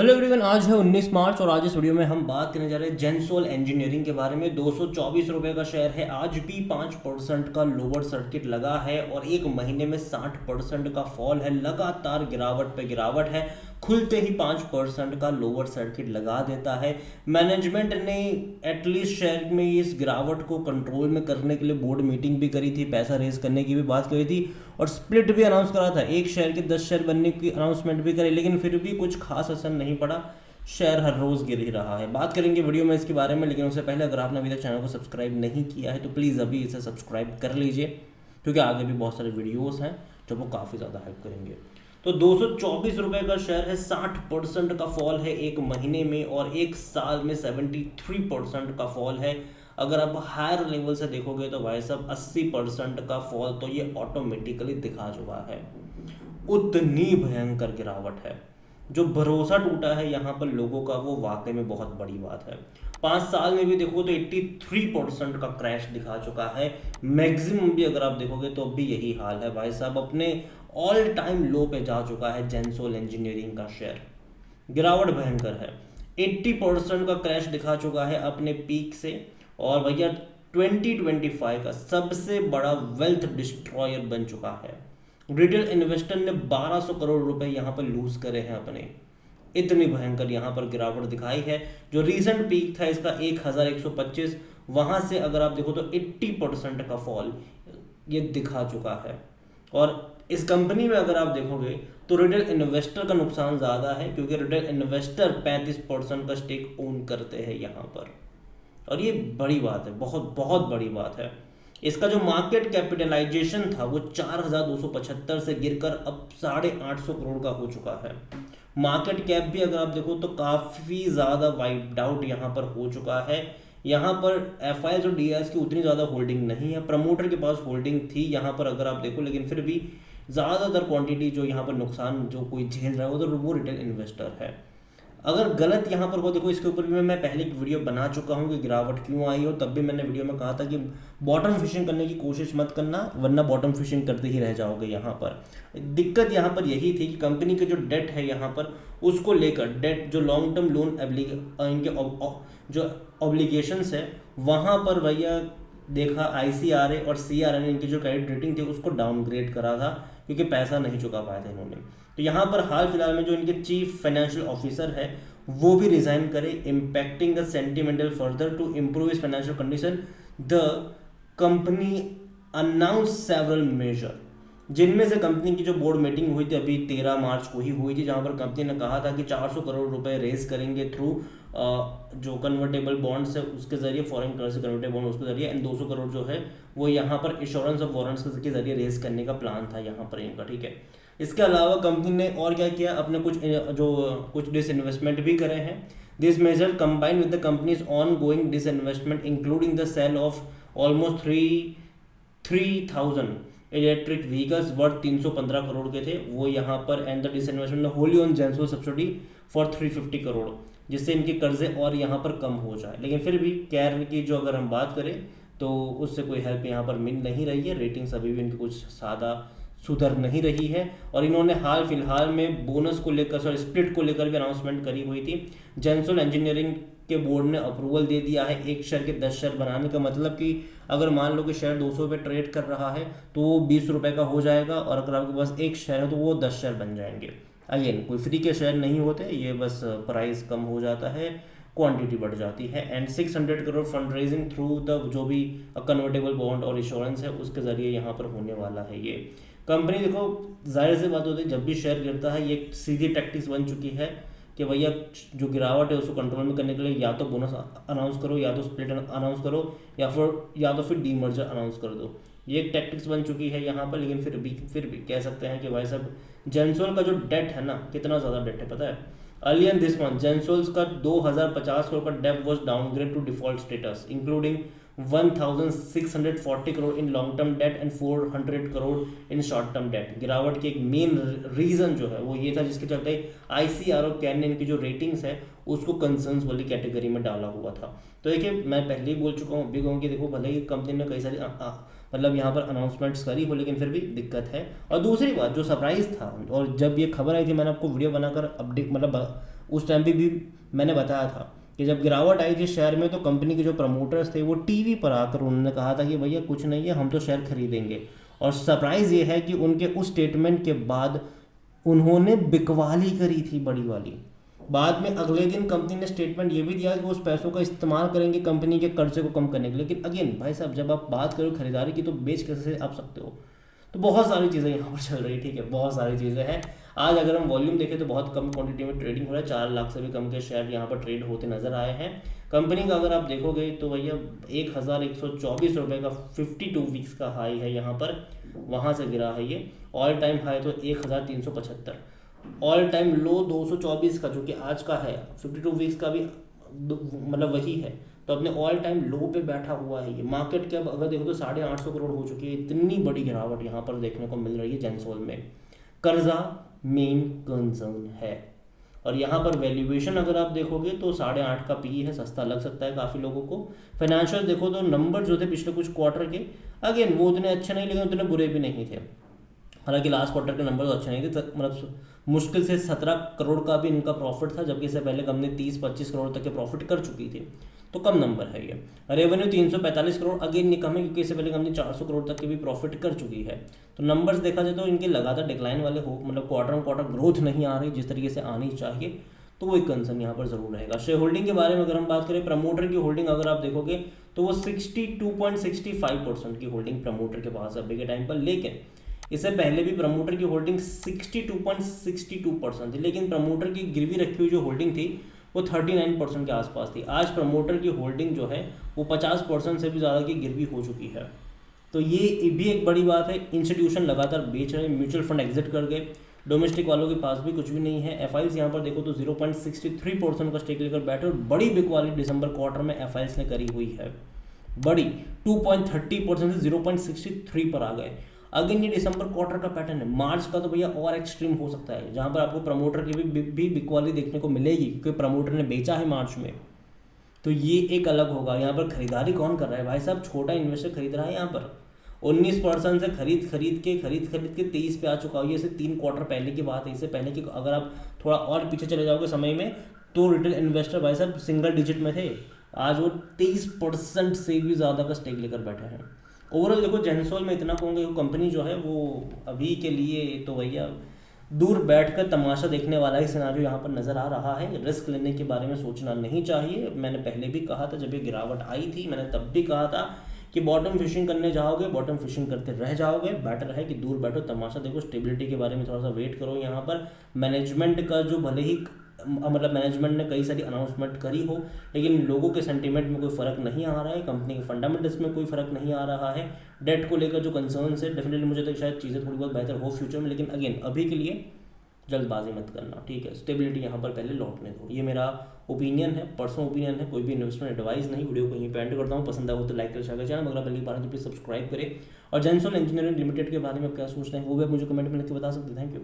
Hello everyone, आज है 19 मार्च और आज इस वीडियो में हम बात करने जा रहे हैं जेंसोल इंजीनियरिंग के बारे में। 224 रुपये का शेयर है, आज भी 5% का लोअर सर्किट लगा है और एक महीने में 60% का फॉल है। लगातार गिरावट पे गिरावट है, खुलते ही 5% का लोअर सर्किट लगा देता है। मैनेजमेंट ने एटलीस्ट शेयर में इस गिरावट को कंट्रोल में करने के लिए बोर्ड मीटिंग भी करी थी, पैसा रेज करने की भी बात करी थी और स्प्लिट भी अनाउंस करा था। एक शेयर के 10 शेयर बनने की अनाउंसमेंट भी करी, लेकिन फिर भी कुछ खास असर नहीं पड़ा। शेयर हर रोज़ गिर ही रहा है। बात करेंगे वीडियो में इसके बारे में, लेकिन उससे पहले अगर आपने अभी तक चैनल को सब्सक्राइब नहीं किया है तो प्लीज़ अभी इसे सब्सक्राइब कर लीजिए, क्योंकि आगे भी बहुत सारे वीडियोस हैं जो वो काफ़ी ज़्यादा हेल्प करेंगे। तो 224 रुपये का शेयर है, 60% का फॉल है एक महीने में और एक साल में 73% का फॉल है। अगर आप हायर लेवल से देखोगे तो भाई साहब 80% का फॉल तो ये ऑटोमेटिकली दिखा चुका है। उतनी भयंकर गिरावट है, जो भरोसा टूटा है यहाँ पर लोगों का, वो वाकई में बहुत बड़ी बात है। 5 साल में भी देखो तो 83% का क्रैश दिखा चुका है। मैक्सिमम भी अगर आप देखोगे तो भी यही हाल है भाई साहब, अपने ऑल टाइम लो पे जा चुका है जेंसोल इंजीनियरिंग का शेयर। गिरावट भयंकर है, 80% का क्रैश दिखा चुका है अपने पीक से। और भैया 2025 का सबसे बड़ा वेल्थ डिस्ट्रॉयर बन चुका है। रिटेल इन्वेस्टर ने 1200 करोड़ रुपए यहाँ पर लूज करे हैं अपने। इतनी भयंकर यहाँ पर गिरावट दिखाई है। जो रीसेंट पीक था इसका 1125, वहां से अगर आप देखो तो 80% का फॉल ये दिखा चुका है। और इस कंपनी में अगर आप देखोगे तो रिटेल इन्वेस्टर का नुकसान ज़्यादा है, क्योंकि रिटेल इन्वेस्टर 35% का स्टेक ओन करते हैं यहाँ पर। और ये बड़ी बात है, बहुत बहुत बड़ी बात है। इसका जो मार्केट कैपिटलाइजेशन था वो 4275 से गिरकर अब 850 करोड़ का हो चुका है। मार्केट कैप भी अगर आप देखो तो काफ़ी ज़्यादा वाइप्ड आउट यहाँ पर हो चुका है। यहाँ पर एफआईएस और डीआईएस की उतनी ज़्यादा होल्डिंग नहीं है, प्रमोटर के पास होल्डिंग थी यहाँ पर अगर आप देखो, लेकिन फिर भी ज़्यादातर क्वांटिटी जो यहाँ पर नुकसान जो कोई झेल रहा है तो वो रिटेल इन्वेस्टर है। अगर गलत यहाँ पर हो, देखो इसके ऊपर भी मैं पहले एक वीडियो बना चुका हूँ कि गिरावट क्यों आई हो। तब भी मैंने वीडियो में कहा था कि बॉटम फिशिंग करने की कोशिश मत करना, वरना बॉटम फिशिंग करते ही रह जाओगे। यहाँ पर दिक्कत यहाँ पर यही थी कि कंपनी के जो डेट है यहाँ पर, उसको लेकर डेट जो लॉन्ग टर्म लोन इनके जो ऑब्लिगेशंस है वहाँ पर भैया देखा आईसीआरए और सीआरए ने इनकी जो क्रेडिट रेटिंग थी उसको डाउनग्रेड करा था, क्योंकि पैसा नहीं चुका पाए थे इन्होंने। तो यहाँ पर हाल फिलहाल में जो इनके चीफ फाइनेंशियल ऑफिसर है वो भी रिजाइन करे, impacting the sentimental further to improve its financial condition. The company announce several major, जिनमें से कंपनी की जो बोर्ड मीटिंग हुई थी अभी 13 मार्च को ही हुई थी, जहां पर कंपनी ने कहा था कि 400 करोड़ रुपए रेज करेंगे थ्रू जो कन्वर्टेबल बॉन्ड्स है उसके जरिए, फॉरेन करेंसी कन्वर्टेबल बॉन्ड उसके जरिए, एंड 200 करोड़ जो है वो यहाँ पर इंश्योरेंस ऑफ वारंट्स के जरिए रेज करने का प्लान था यहाँ पर इनका, ठीक है। इसके अलावा कंपनी ने और क्या किया, अपने कुछ डिसइन्वेस्टमेंट भी करे हैं। This major combine with the companies on going disinvestment including the sale of almost 3000 electric vehicles worth 315 crore के थे वो यहाँ पर, and the disinvestment wholly on Gensol subsidy for 350 crore, जिससे इनके कर्जे और यहाँ पर कम हो जाए। लेकिन फिर भी कैर की जो अगर हम बात करें तो उससे कोई हेल्प यहाँ पर मिल नहीं रही है। रेटिंग्स अभी भी इनकी कुछ ज़्यादा सुधर नहीं रही है। और इन्होंने हाल फिलहाल में बोनस को लेकर स्प्लिट को लेकर भी अनाउंसमेंट करी हुई थी। जेंसोल इंजीनियरिंग के बोर्ड ने अप्रूवल दे दिया है एक शेयर के 10 शेयर बनाने का, मतलब कि अगर मान लो कि शेयर 200 रुपये ट्रेड कर रहा है तो वो 20 रुपये का हो जाएगा, और अगर आपके पास एक शेयर है तो वो 10 शेयर बन जाएंगे। अगेन कोई फ्री के शेयर नहीं होते, ये बस प्राइस कम हो जाता है, क्वांटिटी बढ़ जाती है। And 600 crore fund raising through the जो भी कन्वर्टेबल बॉन्ड और इंश्योरेंस है उसके जरिए यहाँ पर होने वाला है ये। कंपनी देखो जाहिर सी बात होती है, जब भी शेयर गिरता है ये एक सीधी टैक्टिक्स बन चुकी है कि भैया जो गिरावट है उसको कंट्रोल में करने के लिए या तो बोनस अनाउंस करो, या तो स्प्लिट अनाउंस करो, या तो फिर डीमर्जर अनाउंस कर दो। ये एक टैक्टिक्स बन चुकी है यहाँ पर। लेकिन फिर भी कह सकते हैं कि भाई साहब जेंसोल का जो डेट है ना, कितना ज़्यादा डेट है पता है। अर्लियर दिस मंथ जेंसोल्स का 2050 करोड़ का debt was downgrade to default status, including 1640 crore in long term debt and 400 crore in short term debt. गिरावट की एक मेन रीजन जो है वो ये था, जिसके चलते आईसीआर और कैन ने इनकी जो रेटिंग्स है उसको कंसर्न्स वाली कैटेगरी में डाला हुआ था। तो देखिए मैं पहले ही बोल चुका हूँ, अभी कहूँ कि देखो भले ही कंपनी ने कई सारी मतलब यहाँ पर अनाउंसमेंट्स करी हो, लेकिन फिर भी दिक्कत है। और दूसरी बात जो सरप्राइज था, और जब ये खबर आई थी मैंने आपको वीडियो बनाकर अपडेट मतलब उस टाइम भी मैंने बताया था कि जब गिरावट आई थी शेयर में, तो कंपनी के जो प्रमोटर्स थे वो टीवी पर आकर उन्होंने कहा था कि भैया कुछ नहीं है, हम तो शेयर खरीदेंगे। और सरप्राइज़ ये है कि उनके उस स्टेटमेंट के बाद उन्होंने बिकवाली करी थी बड़ी वाली। बाद में अगले दिन कंपनी ने स्टेटमेंट ये भी दिया कि वो उस पैसों का इस्तेमाल करेंगे कंपनी के कर्जे को कम करने के लिए। लेकिन अगेन भाई साहब, जब आप बात करो खरीदारी की, तो बेच कैसे आप सकते हो? तो बहुत सारी चीज़ें यहाँ पर चल रही है, ठीक है, बहुत सारी चीज़ें हैं। आज अगर हम वॉल्यूम देखें तो बहुत कम क्वांटिटी में ट्रेडिंग हो रहा है, 4 लाख से भी कम के शेयर यहाँ पर ट्रेड होते नजर आए हैं। कंपनी का अगर आप देखोगे तो भैया 1124 रुपये का 52 वीक्स का हाई है यहाँ पर, वहाँ से गिरा है ये। ऑल टाइम हाई तो 1375, ऑल टाइम लो 224 का, जो कि आज का है 52 वीक्स का भी मतलब वही है। तो अपने ऑल टाइम लो पे बैठा हुआ है ये। मार्केट कैप अगर देखो तो 850 करोड़ हो चुकी है। इतनी बड़ी गिरावट यहाँ पर देखने को मिल रही है जेंसोल में। कर्जा मेन कंसर्न है। और यहाँ पर वैल्यूएशन अगर आप देखोगे तो 8.5 का पी है, सस्ता लग सकता है काफ़ी लोगों को। फाइनेंशियल देखो तो नंबर जो थे पिछले कुछ क्वार्टर के, अगेन वो उतने अच्छे नहीं, लेकिन उतने बुरे भी नहीं थे। हालांकि लास्ट क्वार्टर के नंबर तो अच्छे नहीं थे, मतलब मुश्किल से 17 करोड़ का भी इनका प्रॉफिट था, जबकि इससे पहले कंपनी 30-25 करोड़ तक के प्रॉफिट कर चुकी थी। तो कम नंबर है ये। रेवेन्यू 345 करोड़, अगेन नहीं कम है, क्योंकि इससे पहले कंपनी 400 करोड़ तक के भी प्रॉफिट कर चुकी है। तो नंबर्स देखा जाए तो इनके लगातार डिक्लाइन वाले हो, मतलब क्वार्टर ऑन क्वार्टर ग्रोथ नहीं आ रही जिस तरीके से आनी चाहिए। तो वो एक कंसर्न यहाँ पर जरूर रहेगा। शेयर होल्डिंग के बारे में अगर हम बात करें, प्रमोटर की होल्डिंग अगर आप देखोगे तो वो 62.65% की होल्डिंग प्रमोटर के पास अभी के टाइम पर। लेकिन इससे पहले भी प्रमोटर की होल्डिंग 62.62% थी, लेकिन प्रमोटर की गिरवी रखी हुई जो होल्डिंग थी वो 39% के आसपास थी। आज प्रमोटर की होल्डिंग जो है वो 50% से भी ज़्यादा की गिरवी हो चुकी है। तो ये भी एक बड़ी बात है। इंस्टीट्यूशन लगातार बेच रहे हैं, म्यूचुअल फंड एग्जिट कर गए, डोमेस्टिक वालों के पास भी कुछ भी नहीं है। एफआईएस यहाँ पर देखो तो 0.63% का स्टेक लेकर बैठे, और बड़ी बिकवाली दिसंबर क्वार्टर में एफआईएस ने करी हुई है, बड़ी 2.30% से 0.63 पर आ गए। अगेन ये दिसंबर क्वार्टर का पैटर्न है। मार्च का तो भैया और एक्सट्रीम हो सकता है, जहां पर आपको प्रमोटर की भी बिकवाली देखने को मिलेगी, क्योंकि प्रमोटर ने बेचा है मार्च में। तो ये एक अलग होगा। यहाँ पर खरीदारी कौन कर रहा है भाई साहब? छोटा इन्वेस्टर खरीद रहा है। यहाँ पर 19% से खरीद के 23 पे आ चुका हो। ये सिर्फ 3 क्वार्टर पहले की बात है। इससे पहले की अगर आप थोड़ा और पीछे चले जाओगे समय में, तो रिटेल इन्वेस्टर भाई साहब सिंगल डिजिट में थे, आज वो 23% से भी ज़्यादा का स्टेक लेकर बैठे हैं। ओवरऑल देखो जेंसोल में इतना कहूँगा, वो कंपनी जो है वो अभी के लिए तो भैया दूर बैठकर तमाशा देखने वाला ही सिनारियो यहाँ पर नज़र आ रहा है। रिस्क लेने के बारे में सोचना नहीं चाहिए। मैंने पहले भी कहा था, जब ये गिरावट आई थी मैंने तब भी कहा था कि बॉटम फिशिंग करने जाओगे, बॉटम फिशिंग करते रह जाओगे। बेटर है कि दूर बैठो, तमाशा देखो। स्टेबिलिटी के बारे में थोड़ा सा वेट करो। यहाँ पर मैनेजमेंट का जो भले ही मतलब मैनेजमेंट ने कई सारी अनाउंसमेंट करी हो, लेकिन लोगों के सेंटीमेंट में कोई फ़र्क नहीं आ रहा है, कंपनी के फंडामेंटल्स में कोई फ़र्क नहीं आ रहा है। डेट को लेकर जो कंसर्न्स है, डेफिनेटली मुझे तो शायद चीज़ें थोड़ी बहुत बेहतर हो फ्यूचर में, लेकिन अगेन अभी के लिए जल्दबाजी मत करना, ठीक है। स्टेबिलिटी यहाँ पर पहले लौटने दो। ये मेरा ओपिनियन है, पर्सनल ओपिनियन है, कोई भी इन्वेस्टमेंट एडवाइस नहीं। वीडियो को यहीं पे एंड करता हूँ। पसंद आया हो तो लाइक कर, शेयर कर, चैनल अगर पहली बार है तो प्लीज़ सब्सक्राइब करें। और जेंसोल इंजीनियरिंग लिमिटेड के बारे में क्या सोचते हैं वो भी आप मुझे कमेंट में लिख के बता सकते हैं। Thank you.